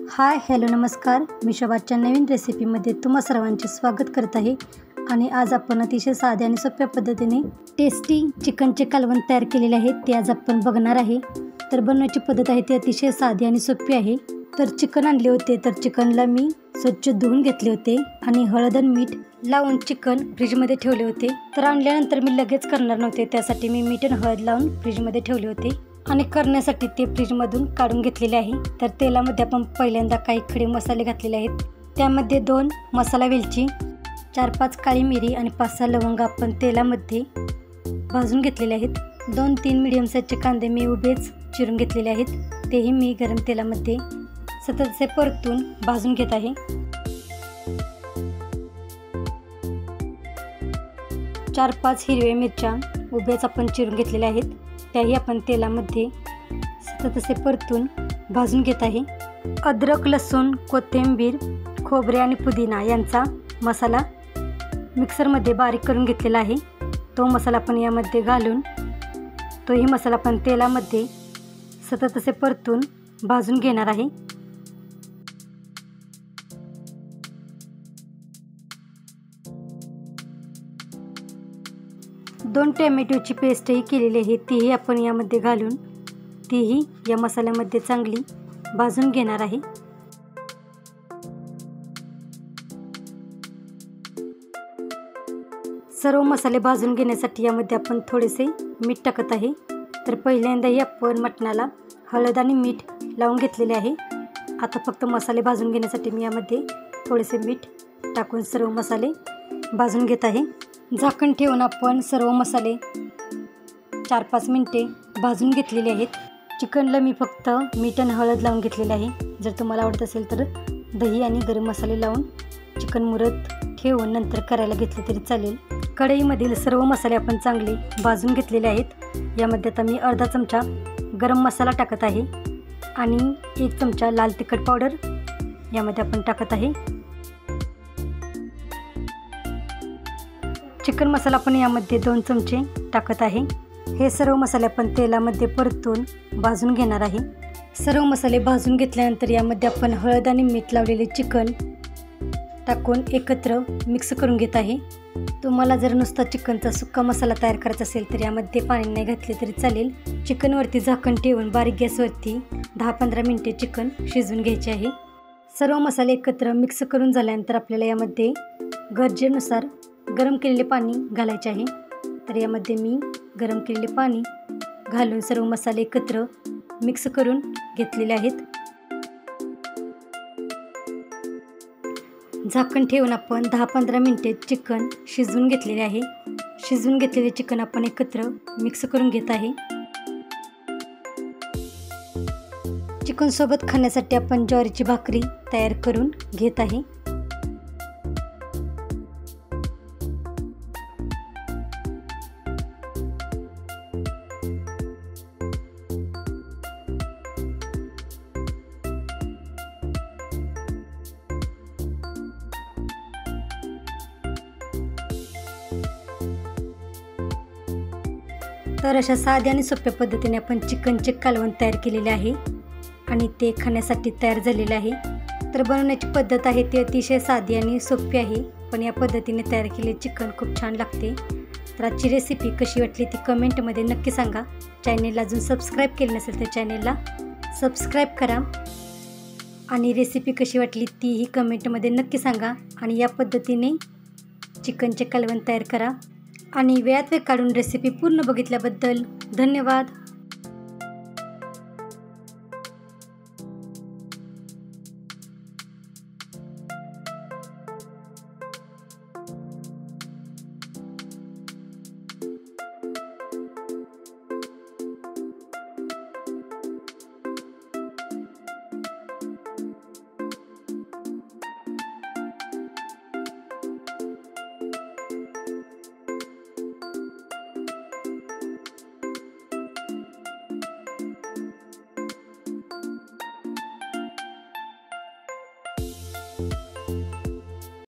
Hi hello नमस्कार, मी शोभाच्या नवीन रेसिपीमध्ये तुम्हा सर्वांचे स्वागत करत आहे. आणि आज आपण अतिशय साध्या आणि सोप्या पद्धतीने टेस्टी चिकनचे कालवण तयार केलेले आहे ते आज आपण बघणार आहे. तर बनवण्याची पद्धत आहे ती अतिशय साधी आणि सोपी आहे. तर चिकन आणले होते, तर चिकनला मी स्वच्छ धुवून घेतले होते आणि हळद आणि मीठ लावून चिकन फ्रीजमध्ये ठेवले होते. तर आणल्यानंतर मी लगेच करणार नव्हते, त्यासाठी मी मीठ आणि हळद लावून फ्रीजमध्ये ठेवले होते आणि करण्यासाठी ते फ्रीजमधून काढून घेतलेले आहे. तर तेलामध्ये आपण पहिल्यांदा काही खडे मसाले घातलेले आहेत. त्यामध्ये 2 मसाला वेलची, 4-5 काळी मिरी आणि 5-6 लवंग आपण तेलामध्ये भाजून घेतलेले आहेत. 2-3 मीडियम साईजचे कांदे मी उभेच चिरून घेतलेले आहेत, तेही मी गरम तेलामध्ये सततचे परतून भाजून घेत आहे. 4-5 हिरव्या मिरच्या उभ्याच आपण चिरून घेतलेल्या आहेत, त्याही आपण तेलामध्ये सतत असे परतून भाजून घेत आहे. अद्रक, लसूण, कोथिंबीर, खोबरे आणि पुदिना यांचा मसाला मिक्सरमध्ये बारीक करून घेतलेला आहे. तो मसाला आपण यामध्ये घालून तोही मसाला आपण तेलामध्ये सतत असे परतून भाजून घेणार आहे. दोन टोमॅटोची पेस्टही केलेली आहे, तीही आपण यामध्ये घालून तीही या मसाल्यामध्ये चांगली भाजून घेणार आहे. सर्व मसाले भाजून घेण्यासाठी यामध्ये आपण थोडेसे मीठ टाकत आहे. तर पहिल्यांदाही आपण मटणाला हळद आणि मीठ लावून घेतलेले आहे. आता फक्त मसाले भाजून घेण्यासाठी मी यामध्ये थोडेसे मीठ टाकून सर्व मसाले भाजून घेत आहे. झाकण ठेवून आपण सर्व मसाले 4-5 मिनिटे भाजून घेतलेले आहेत. चिकनला मी फक्त मीठ आणि हळद लावून घेतलेले आहे. जर तुम्हाला आवडत असेल तर दही आणि गरम मसाले लावून चिकन मुरत ठेवून नंतर करायला घेतले तरी चालेल. कढईमधील सर्व मसाले आपण चांगले भाजून घेतलेले आहेत. यामध्ये आता मी अर्धा चमचा गरम मसाला टाकत आहे आणि 1 चमचा लाल तिखट पावडर यामध्ये आपण टाकत आहे. चिकन मसाला आपण यामध्ये 2 चमचे टाकत आहे. हे सर्व मसाले आपण तेलामध्ये परतून भाजून घेणार आहे. सर्व मसाले भाजून घेतल्यानंतर यामध्ये आपण हळद आणि मीठ लावलेले चिकन टाकून एकत्र मिक्स करून घेत आहे. तुम्हाला जर नुसता चिकनचा सुक्का मसाला तयार करायचा असेल तर यामध्ये पाणी नाही घातले तरी चालेल. चिकनवरती झाकण ठेवून बारीक गॅसवरती 10-15 मिनिटे चिकन शिजवून घ्यायचे आहे. सर्व मसाले एकत्र मिक्स करून झाल्यानंतर आपल्याला यामध्ये गरजेनुसार गरम केलेले पाणी घालायचे आहे. तर यामध्ये मी गरम केलेले पाणी घालून सर्व मसाले एकत्र मिक्स करून घेतलेले आहेत. झाकण ठेवून आपण 10-15 मिनिटे चिकन शिजवून घेतलेले आहे. शिजवून घेतलेले चिकन आपण एकत्र मिक्स करून घेत आहे. चिकनसोबत खाण्यासाठी आपण ज्वारीची भाकरी तयार करून घेत आहे. तर अशा साध्या आणि सोप्या पद्धतीने आपण चिकनचे कालवण तयार केलेले आहे आणि ते खाण्यासाठी तयार झालेले आहे. तर बनवण्याची पद्धत आहे ती अतिशय साधी आणि सोपी आहे, पण या पद्धतीने तयार केलेले चिकन खूप छान लागते. तर आजची रेसिपी कशी वाटली ती कमेंटमध्ये नक्की सांगा. चॅनेलला अजून सबस्क्राईब केले नसेल तर चॅनेलला सबस्क्राईब करा आणि रेसिपी कशी वाटली तीही कमेंटमध्ये नक्की सांगा. आणि या पद्धतीने चिकनचे कालवण तयार करा आणि वेळात वेळ काढून रेसिपी पूर्ण बघितल्याबद्दल धन्यवाद.